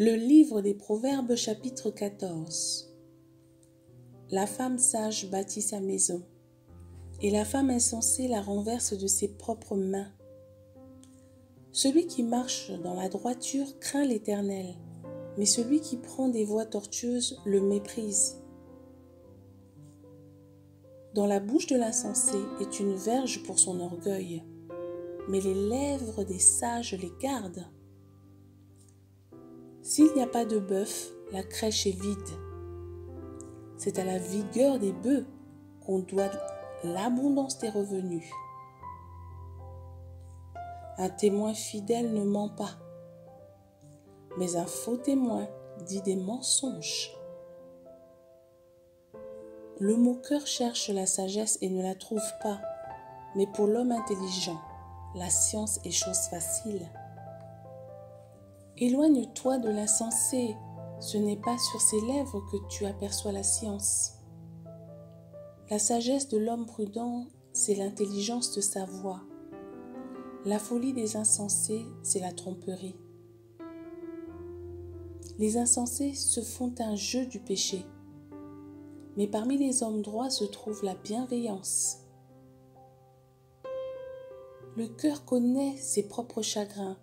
Le livre des Proverbes chapitre 14. La femme sage bâtit sa maison, et la femme insensée la renverse de ses propres mains. Celui qui marche dans la droiture craint l'Éternel, mais celui qui prend des voies tortueuses le méprise. Dans la bouche de l'insensé est une verge pour son orgueil, mais les lèvres des sages les gardent. S'il n'y a pas de bœuf, la crèche est vide. C'est à la vigueur des bœufs qu'on doit l'abondance des revenus. Un témoin fidèle ne ment pas, mais un faux témoin dit des mensonges. Le moqueur cherche la sagesse et ne la trouve pas, mais pour l'homme intelligent, la science est chose facile. Éloigne-toi de l'insensé, ce n'est pas sur ses lèvres que tu aperçois la science. La sagesse de l'homme prudent, c'est l'intelligence de sa voix. La folie des insensés, c'est la tromperie. Les insensés se font un jeu du péché, mais parmi les hommes droits se trouve la bienveillance. Le cœur connaît ses propres chagrins,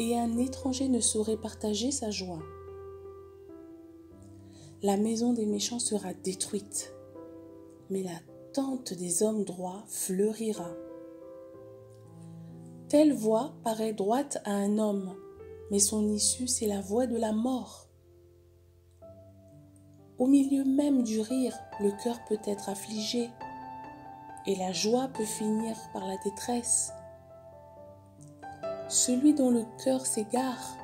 et un étranger ne saurait partager sa joie. La maison des méchants sera détruite, mais la tente des hommes droits fleurira. Telle voie paraît droite à un homme, mais son issue, c'est la voie de la mort. Au milieu même du rire, le cœur peut être affligé, et la joie peut finir par la détresse. Celui dont le cœur s'égare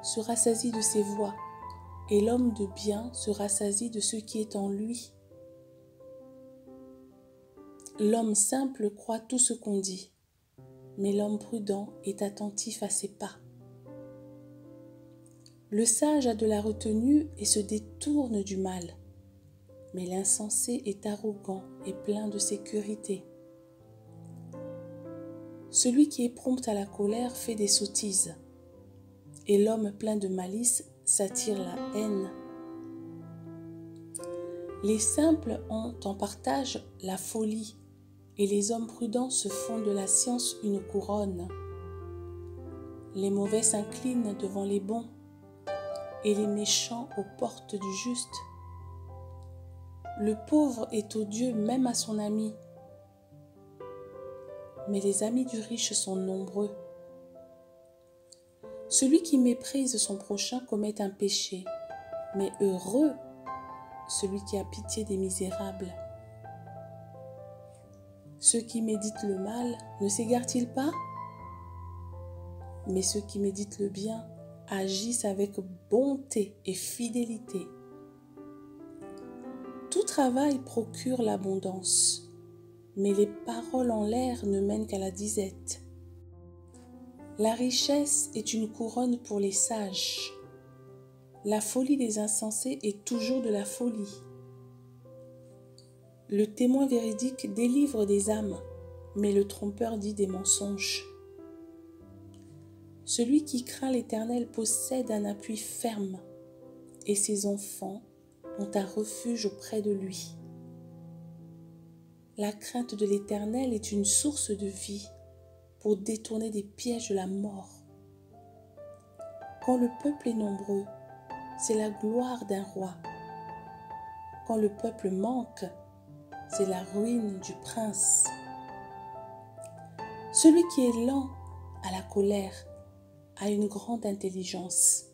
se rassasie de ses voies, et l'homme de bien se rassasie de ce qui est en lui. L'homme simple croit tout ce qu'on dit, mais l'homme prudent est attentif à ses pas. Le sage a de la retenue et se détourne du mal, mais l'insensé est arrogant et plein de sécurité. Celui qui est prompt à la colère fait des sottises, et l'homme plein de malice s'attire la haine. Les simples ont en partage la folie, et les hommes prudents se font de la science une couronne. Les mauvais s'inclinent devant les bons, et les méchants aux portes du juste. Le pauvre est odieux même à son ami, mais les amis du riche sont nombreux. Celui qui méprise son prochain commet un péché, mais heureux celui qui a pitié des misérables. Ceux qui méditent le mal ne s'égarent-ils pas? Mais ceux qui méditent le bien agissent avec bonté et fidélité. Tout travail procure l'abondance, mais les paroles en l'air ne mènent qu'à la disette. La richesse est une couronne pour les sages. La folie des insensés est toujours de la folie. Le témoin véridique délivre des âmes, mais le trompeur dit des mensonges. Celui qui craint l'Éternel possède un appui ferme, et ses enfants ont un refuge auprès de lui. La crainte de l'Éternel est une source de vie pour détourner des pièges de la mort. Quand le peuple est nombreux, c'est la gloire d'un roi. Quand le peuple manque, c'est la ruine du prince. Celui qui est lent à la colère a une grande intelligence,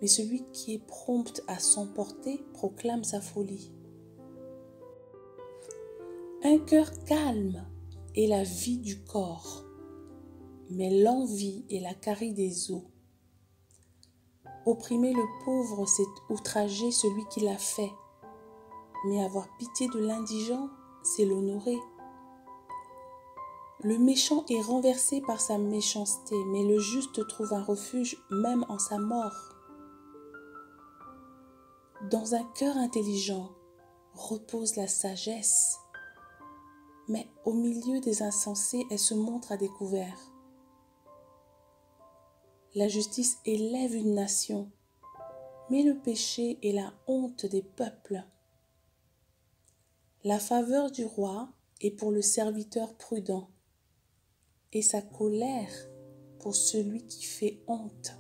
mais celui qui est prompt à s'emporter proclame sa folie. Un cœur calme est la vie du corps, mais l'envie est la carie des os. Opprimer le pauvre, c'est outrager celui qui l'a fait, mais avoir pitié de l'indigent, c'est l'honorer. Le méchant est renversé par sa méchanceté, mais le juste trouve un refuge même en sa mort. Dans un cœur intelligent repose la sagesse, mais au milieu des insensés, elle se montre à découvert. La justice élève une nation, mais le péché est la honte des peuples. La faveur du roi est pour le serviteur prudent, et sa colère pour celui qui fait honte.